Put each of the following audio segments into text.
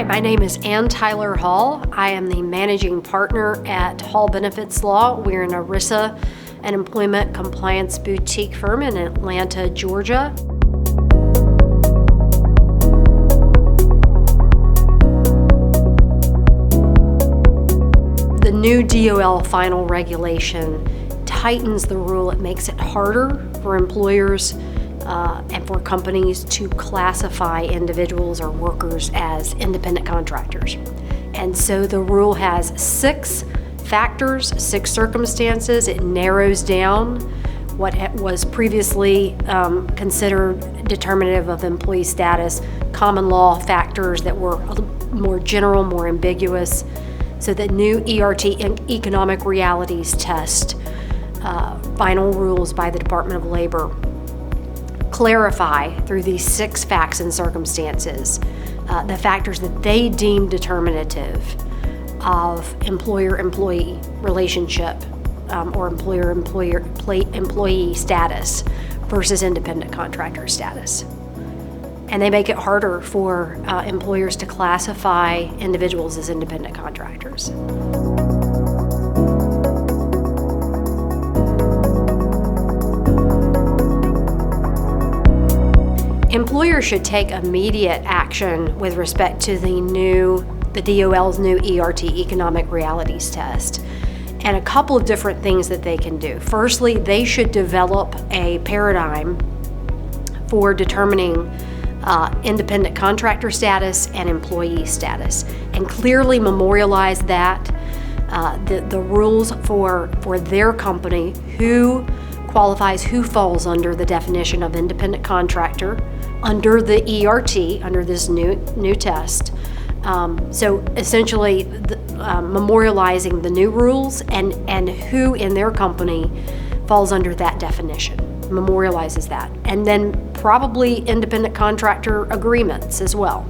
my name is Ann Tyler Hall. I am the managing partner at Hall Benefits Law. We're an ERISA and employment compliance boutique firm in Atlanta, Georgia. The new DOL final regulation tightens the rule. It makes it harder for employers and for companies to classify individuals or workers as independent contractors. And so the rule has 6 factors, 6 circumstances. It narrows down what was previously considered determinative of employee status, common law factors that were more general, more ambiguous. So the new ERT, economic realities test, final rules by the Department of Labor, clarify through these 6 facts and circumstances the factors that they deem determinative of employer-employee relationship or employer-employee status versus independent contractor status. And they make it harder for employers to classify individuals as independent contractors. Employers should take immediate action with respect to the DOL's new ERT, economic realities test, and a couple of different things that they can do. Firstly, they should develop a paradigm for determining independent contractor status and employee status, and clearly memorialize that, the rules for their company, who qualifies, who falls under the definition of independent contractor under the ERT, under this new test. So essentially memorializing the new rules and who in their company falls under that definition, memorializes that. And then probably independent contractor agreements as well.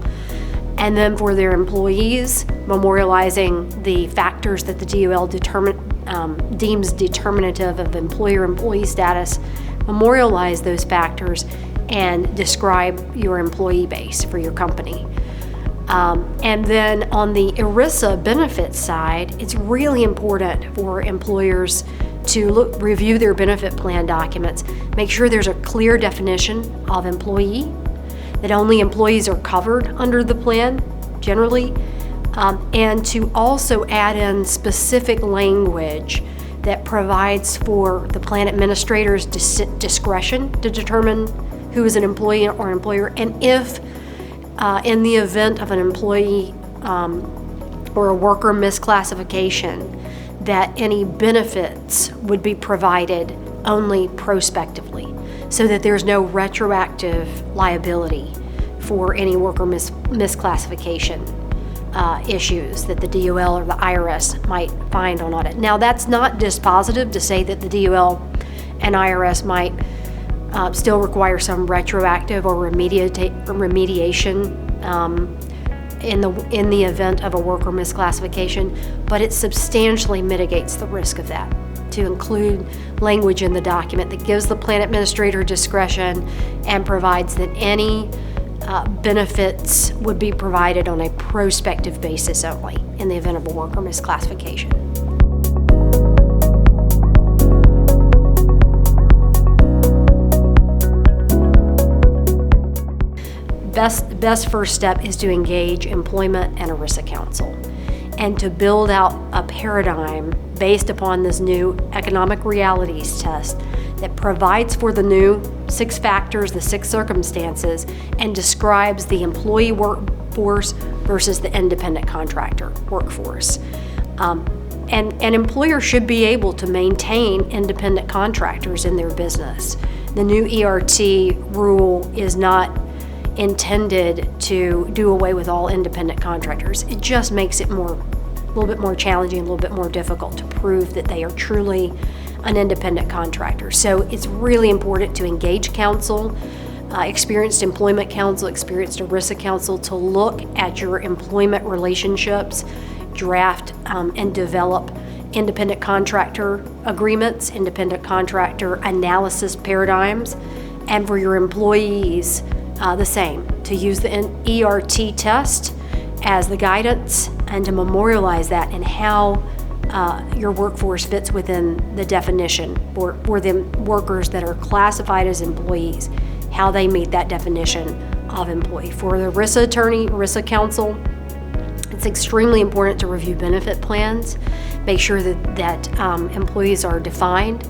And then for their employees, memorializing the factors that the DOL deems determinative of employer-employee status, memorialize those factors, and describe your employee base for your company. And then on the ERISA benefits side, it's really important for employers to review their benefit plan documents, make sure there's a clear definition of employee, that only employees are covered under the plan generally, and to also add in specific language that provides for the plan administrator's discretion to determine who is an employee or employer, and if in the event of an employee or a worker misclassification, that any benefits would be provided only prospectively, so that there's no retroactive liability for any worker misclassification issues that the DOL or the IRS might find on audit. Now, that's not dispositive to say that the DOL and IRS might still require some retroactive or remediation in the event of a worker misclassification, but it substantially mitigates the risk of that, to include language in the document that gives the plan administrator discretion and provides that any benefits would be provided on a prospective basis only in the event of a worker misclassification. Best first step is to engage employment and ERISA counsel, and to build out a paradigm based upon this new economic realities test that provides for the new 6 factors, the 6 circumstances, and describes the employee workforce versus the independent contractor workforce. And employers should be able to maintain independent contractors in their business. The new ERT rule is not intended to do away with all independent contractors. It just makes it a little bit more challenging, a little bit more difficult to prove that they are truly an independent contractor. So it's really important to engage counsel, experienced employment counsel, experienced ERISA counsel, to look at your employment relationships, draft and develop independent contractor agreements, independent contractor analysis paradigms, and for your employees, the same, to use the ERT test as the guidance and to memorialize that in how your workforce fits within the definition for the workers that are classified as employees, how they meet that definition of employee. For the ERISA attorney, ERISA counsel, it's extremely important to review benefit plans, make sure that employees are defined,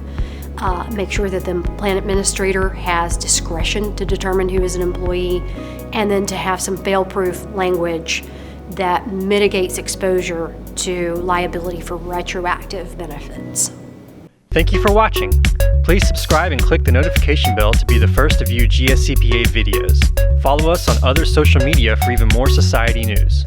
make sure that the plan administrator has discretion to determine who is an employee, and then to have some fail-proof language that mitigates exposure to liability for retroactive benefits. Thank you for watching. Please subscribe and click the notification bell to be the first to view GSCPA videos. Follow us on other social media for even more society news.